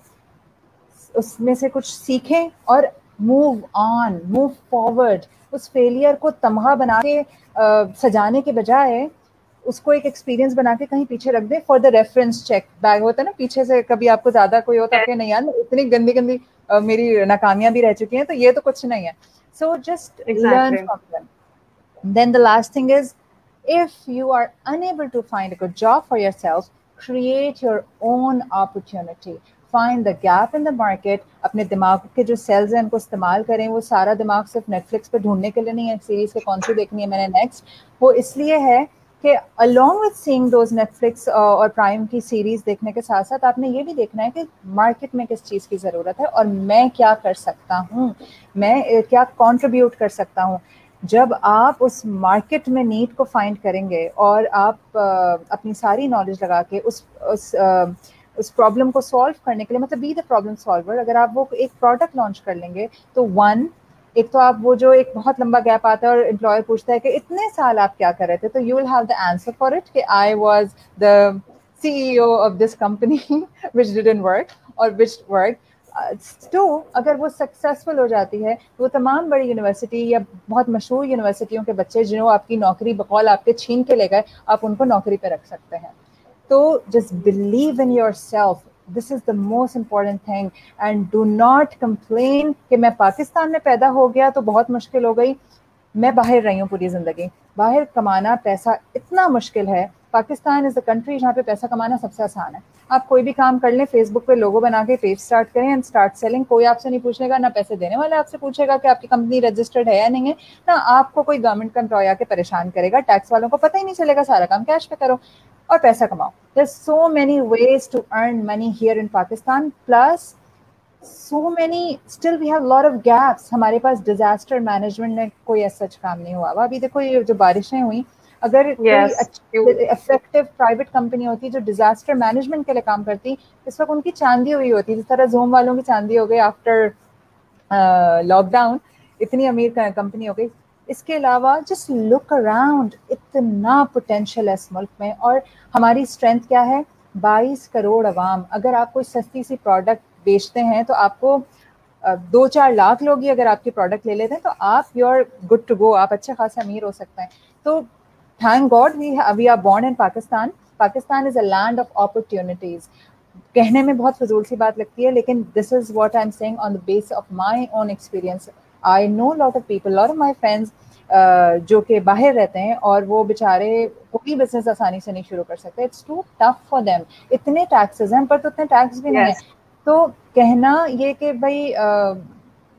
उसमें से कुछ सीखें और मूव ऑन, मूव फॉरवर्ड। उस फेलियर को तमगा बना के सजाने के बजाय उसको एक एक्सपीरियंस बना के कहीं पीछे रख दे for the reference check. Bag होता है ना पीछे से, कभी आपको ज्यादा कोई होता है कि नहीं यार इतनी गंदी गंदी मेरी नाकामियां भी रह चुकी हैं, तो ये तो कुछ नहीं है। So just learn from them. Then the last thing is, if you are unable to find a good job for yourself, create your own opportunity, find the gap in the market. अपने दिमाग के जो sales हैं उनको इस्तेमाल करें। वो सारा दिमाग सिर्फ नेटफ्लिक्स पे ढूंढने के लिए नहीं है, सीरीज के कौन सी देखनी है मैंने नेक्स्ट, वो इसलिए है कि along with seeing those Netflix और प्राइम की सीरीज देखने के साथ साथ आपने ये भी देखना है कि मार्केट में किस चीज़ की ज़रूरत है और मैं क्या कर सकता हूँ, मैं क्या कंट्रीब्यूट कर सकता हूँ। जब आप उस मार्केट में नीड को फाइंड करेंगे और आप अपनी सारी नॉलेज लगा के उस प्रॉब्लम को सॉल्व करने के लिए, मतलब बी द प्रॉब्लम सॉल्वर, अगर आप वो एक प्रोडक्ट लॉन्च कर लेंगे तो 1, एक तो आप वो जो एक बहुत लंबा गैप आता है और एम्प्लॉयर पूछता है कि इतने साल आप क्या कर रहे थे, तो you will have the answer for it कि I was the CEO of this company which didn't work और विच वर्क। तो अगर वो सक्सेसफुल हो जाती है तो वो तमाम बड़ी यूनिवर्सिटी या बहुत मशहूर यूनिवर्सिटियों के बच्चे जिन्हों आपकी नौकरी बकौल आपके छीन के ले गए, आप उनको नौकरी पे रख सकते हैं। तो just believe in yourself, this is the most important thing, and do not complain कि मैं पाकिस्तान में पैदा हो गया तो बहुत मुश्किल हो गई। मैं बाहर रही हूँ पूरी जिंदगी, बाहर कमाना पैसा इतना मुश्किल है। पाकिस्तान इज द कंट्री जहाँ पे पैसा कमाना सबसे आसान है। आप कोई भी काम कर लें, फेसबुक पे लोगो बना के पेज स्टार्ट करें एंड स्टार्ट सेलिंग, कोई आपसे नहीं पूछेगा, ना पैसे देने वाला आपसे पूछेगा कि आपकी कंपनी रजिस्टर्ड है या नहीं है, ना आपको कोई गवर्नमेंट का एम्प्लॉय आके परेशान करेगा, टैक्स वालों को पता ही नहीं चलेगा, सारा काम कैश पे करो और पैसा कमाओ। There's so many ways to earn money here in Pakistan, plus so many, still we have a lot of gaps. हमारे पास डिजास्टर मैनेजमेंट में कोई ऐसा काम नहीं हुआ। अभी देखो ये जो बारिशें हुई, अगर कोई अच्छी इफेक्टिव प्राइवेट कंपनी होती जो डिजास्टर मैनेजमेंट के लिए काम करती, इस वक्त उनकी चांदी हुई होती, जिस तरह ज़ूम वालों की चांदी हो गई आफ्टर लॉकडाउन, इतनी अमीर कंपनी हो गई। इसके अलावा जस्ट लुक अराउंड, इतना पोटेंशियल है इस मुल्क में। और हमारी स्ट्रेंथ क्या है? 22 करोड़ अवाम। अगर आप कोई सस्ती सी प्रोडक्ट बेचते हैं तो आपको 2-4 लाख लोग ही अगर आपकी प्रोडक्ट ले लेते हैं तो आप you are good to go, आप अच्छे खासे अमीर हो सकते हैं। तो thank God we are born in Pakistan. Pakistan is a land of opportunities. कहने में बहुत फजूल सी बात लगती है, लेकिन this is what I am saying on the base of my own experience. I know lot of people, lot of my friends जो कि बाहर रहते हैं और वो बेचारे कोई बिजनेस आसानी से नहीं शुरू कर सकते। It's too tough for them. इतने टैक्सेस हैं, पर तो इतने टैक्स भी नहीं है। तो कहना ये कि भाई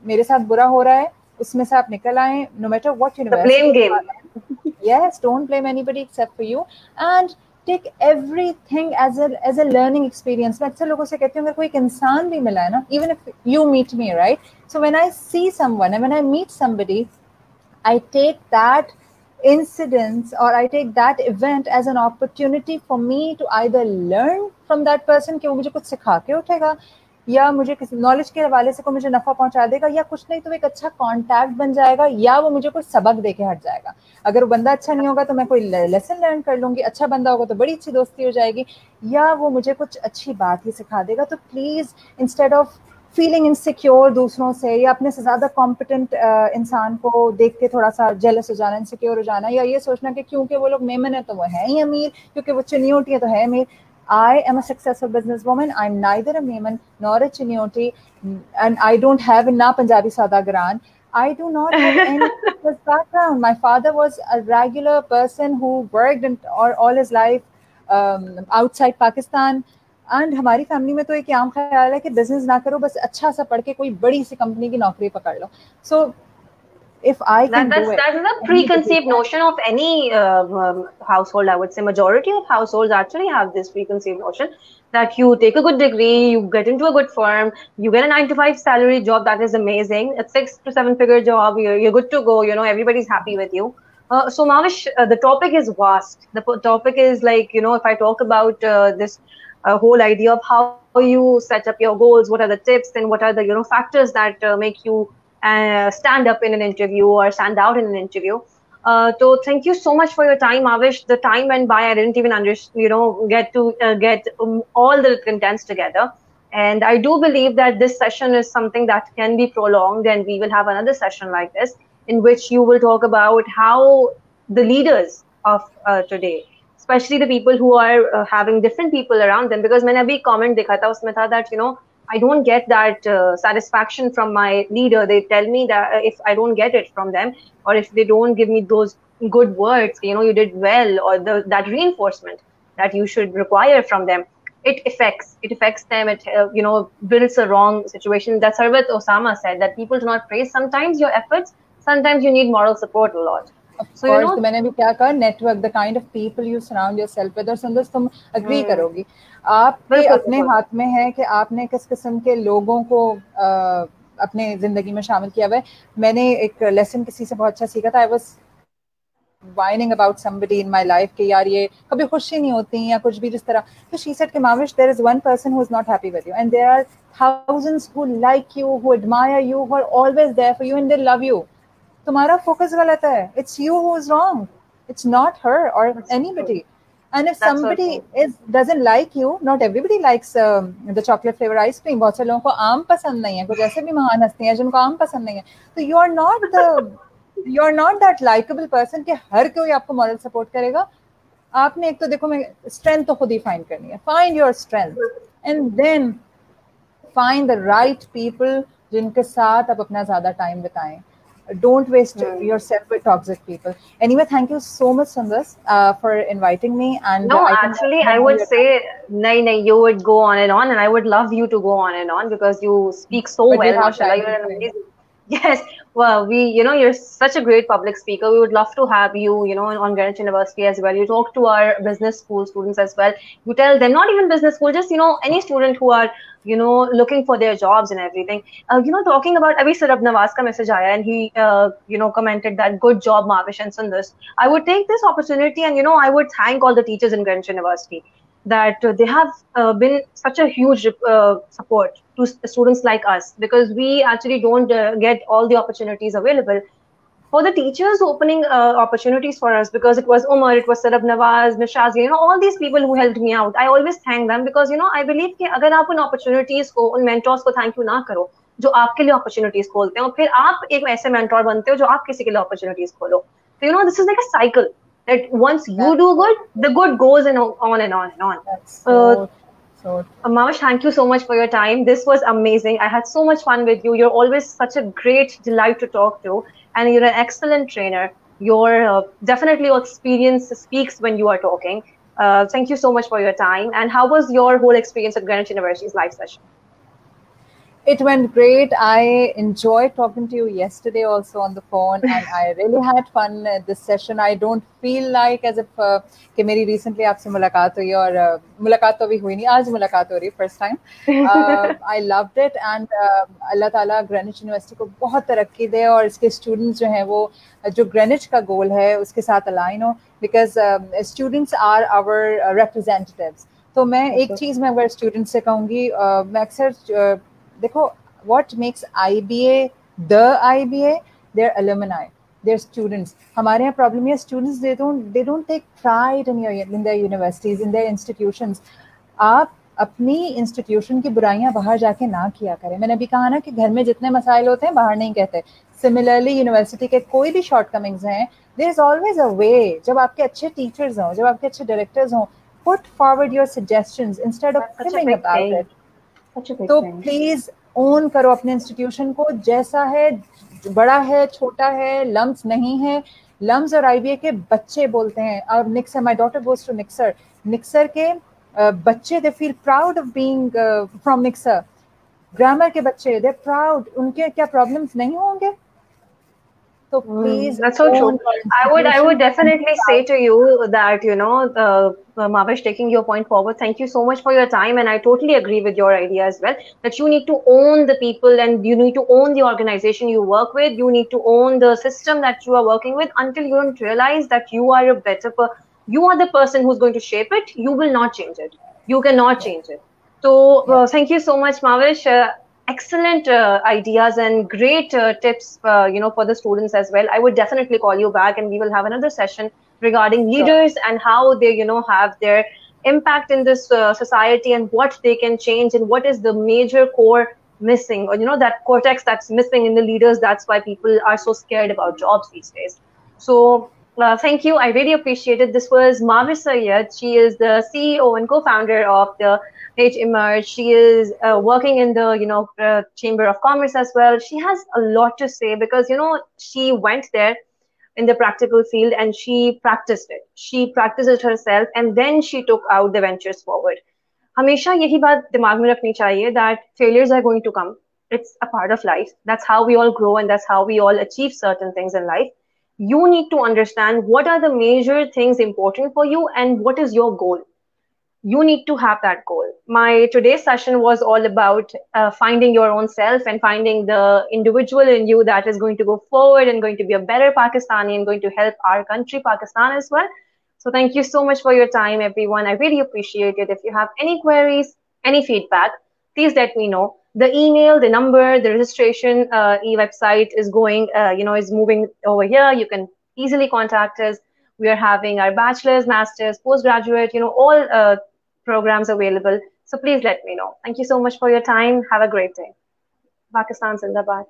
मेरे साथ बुरा हो रहा है, उसमें से आप निकल आए, no matter what university. Yes, don't blame anybody except for you and take everything as a learning experience. मैं अक्सर लोगों से कहती हूँ, अगर कोई एक इंसान भी मिला है ना, even if you meet me, right, so when I see someone and when I meet somebody, I take that incidents or I take that event as an opportunity for me to either learn from that person कि वो मुझे कुछ सिखा के उठेगा, या मुझे किसी नॉलेज के हवाले से को मुझे नफा पहुंचा देगा, या कुछ नहीं तो एक अच्छा कॉन्टैक्ट बन जाएगा, या वो मुझे कुछ सबक दे के हट जाएगा। अगर वो बंदा अच्छा नहीं होगा तो मैं कोई लेसन लर्न कर लूंगी, अच्छा बंदा होगा तो बड़ी अच्छी दोस्ती हो जाएगी, या वो मुझे कुछ अच्छी बात ही सिखा देगा। तो please, instead of feeling insecure दूसरों से, या अपने से ज़्यादा कॉम्पिटेंट इंसान को देख के थोड़ा सा जेलस हो जाना, इनसिक्योर हो जाना, या ये सोचना कि क्योंकि वो लोग मेमन है तो वो है ही अमीर, क्योंकि वो चिनियोटी है तो है अमीर। I am a successful businesswoman. I'm neither a Maiman nor a Chinyoटी, and I don't have na Punjabi Saudaгаran. I do not have any business background. My father was a regular person who worked all his life outside Pakistan. And हमारी family में तो एक आम ख्याल है कि business ना करो, बस अच्छा सा पढ़ के कोई बड़ी सी कंपनी की नौकरी पकड़ लो। सो if I can do it, that's the preconceived notion of any household. I would say majority of households actually have this preconceived notion that you take a good degree, you get into a good firm, you get a 9 to 5 salary job that is amazing, a 6 to 7 figure job, you're good to go, you know, everybody's happy with you. So Mavish, the topic is vast. The topic is like, you know, if I talk about this whole idea of how you set up your goals, what are the tips and what are the, you know, factors that make you stand up in an interview or stand out in an interview. So thank you so much for your time, Avish. The time went by. I didn't even get to get all the contents together. And I do believe that this session is something that can be prolonged, and we will have another session like this in which you will talk about how the leaders of today, especially the people who are having different people around them, because मैंने अभी comment देखा था, उसमें था that, you know, I don't get that satisfaction from my leader. They tell me that if I don't get it from them, or if they don't give me those good words, you know, you did well, or that reinforcement that you should require from them, it affects them. It you know, builds a wrong situation. That Sarwat Osama said that people do not praise sometimes your efforts. Sometimes you need moral support a lot. So you know, मैंने भी क्या कहा, network, the kind of people you surround yourself with. और सुंदर, तुम agree करोगी, आपके अपने हाथ में है कि आपने किस किस्म के लोगों को अपने जिंदगी में शामिल किया हुआ है। मैंने एक लेसन किसी से बहुत अच्छा सीखा था। I was whining about somebody in my life कि यार ये कभी खुशी नहीं होती या कुछ भी जिस तरह, तो she said कि Mavish, there is one person who is not happy with you and there are thousands who like you, who admire you, who are always there for you and they love you. तुम्हारा focus गलत है. It's you who is wrong. It's not her or anybody. And if somebody doesn't like you, not everybody likes the chocolate flavor ice cream. बहुत से लोगों को आम पसंद नहीं है, कुछ ऐसे भी महान हस्ती हैं जिनको आम पसंद नहीं है. तो you're not that likable person कि हर कोई आपको moral support करेगा. आपने एक तो देखो, मैं strength तो खुद ही find करनी है. Find your strength and then find the right people जिनके साथ आप अपना ज़्यादा time बिताएं. Don't waste yourself with toxic people. Anyway, thank you so much, Sundus, for inviting me. And no, actually, I would say, nahi, you would go on, and I would love you to go on because you speak so well. Mashallah, you're an amazing. Yes, well, you're such a great public speaker. We would love to have you, on Greenwich University as well. You talk to our business school students as well. You tell them, not even business school, just, any student who are, looking for their jobs and everything. Talking about, Abhi Sarab Nawaz ka message aaya and he, commented that good job, Mavish and Sundus. I would take this opportunity and, I would thank all the teachers in Greenwich University that they have been such a huge support to students like us, because we actually don't get all the opportunities available. For the teachers opening opportunities for us, because it was Umar, it was Sarab Nawaz, Nishazia, all these people who helped me out. I always thank them because, I believe कि अगर आप उन opportunities को, उन mentors को thank you ना करो, जो आपके लिए opportunities खोलते हैं, और फिर आप एक ऐसे mentor बनते हो जो आप किसी के लिए opportunities खोलो. So, this is like a cycle. That once you do good, the good goes on and on and on. Mavish, thank you so much for your time. This was amazing. I had so much fun with you. You're always such a great delight to talk to, and you're an excellent trainer. Definitely your experience speaks when you are talking. Thank you so much for your time. And how was your whole experience at Greenwich University's live session? It went great. I enjoyed talking to you yesterday also on the phone, and I really had fun at this session. I don't feel like as if कि मेरी recently आपसे मुलाकात हुई, और मुलाकात तो भी हुई नहीं, आज मुलाकात हो रही first time. I loved it, and अल्लाह ताला Greenwich University को बहुत तरक्की दे और इसके students जो हैं वो जो Greenwich का goal है उसके साथ align हो, because students are our representatives. तो मैं एक चीज़ मैं अगर students से कहूँगी, मैं अक्सर देखो, what makes IBA the IBA? Their alumni, their students. हमारे यहाँ problem है, students they don't take pride in their universities, in their institutions. आप अपनी institution की बुराइयाँ बाहर जाके ना किया करें. मैंने अभी कहा ना कि घर में जितने मसाइल होते हैं बाहर नहीं कहते. Similarly, university के कोई भी shortcomings हैं, there is always a way. जब आपके अच्छे teachers हों, जब आपके अच्छे directors हों, put forward your suggestions instead of fibbing about it. तो प्लीज ओन करो अपने इंस्टीट्यूशन को, जैसा है, बड़ा है, छोटा है, लम्स नहीं है. लम्स और आईबीए के बच्चे बोलते हैं, और निक्सर, माय डॉटर गोज टू निक्सर के बच्चे they feel proud of being from निक्सर. Grammar के बच्चे दे प्राउड, उनके क्या प्रॉब्लम्स नहीं होंगे? So please, that's so true. I would definitely say to you that, Mavish, taking your point forward, thank you so much for your time, and I totally agree with your idea as well, that you need to own the people and you need to own the organization you work with. You need to own the system that you are working with. Until you don't realize that you are you are the person who's going to shape it, you will not change it. You cannot change it. So thank you so much, Mavish. Excellent ideas and great tips, for the students as well. I would definitely call you back, and we will have another session regarding leaders and how they, have their impact in this society and what they can change and what is the major core missing, or that cortex that's missing in the leaders. That's why people are so scared about jobs these days. So thank you. I really appreciate it. This was Mavish Sayyed. She is the CEO and co-founder of the H Emerge. She is working in the Chamber of Commerce as well. She has a lot to say because she went there in the practical field and she practiced it. She practiced it herself and then she took out the ventures forward. हमेशा यही बात दिमाग में रखनी चाहिए that failures are going to come. It's a part of life. That's how we all grow and that's how we all achieve certain things in life. You need to understand what are the major things important for you and what is your goal. you need to have that goal. My today's session was all about finding your own self and finding the individual in you that is going to go forward and going to be a better Pakistani and going to help our country, Pakistan, as well. So thank you so much for your time, everyone. I really appreciate it. If you have any queries, any feedback, please let me know. The email, the number, the registration e-website is going, is moving over here. You can easily contact us. We are having our bachelor's, master's, postgraduate, all programs available. So please let me know. Thank you so much for your time. Have a great day. Pakistan Zindabad.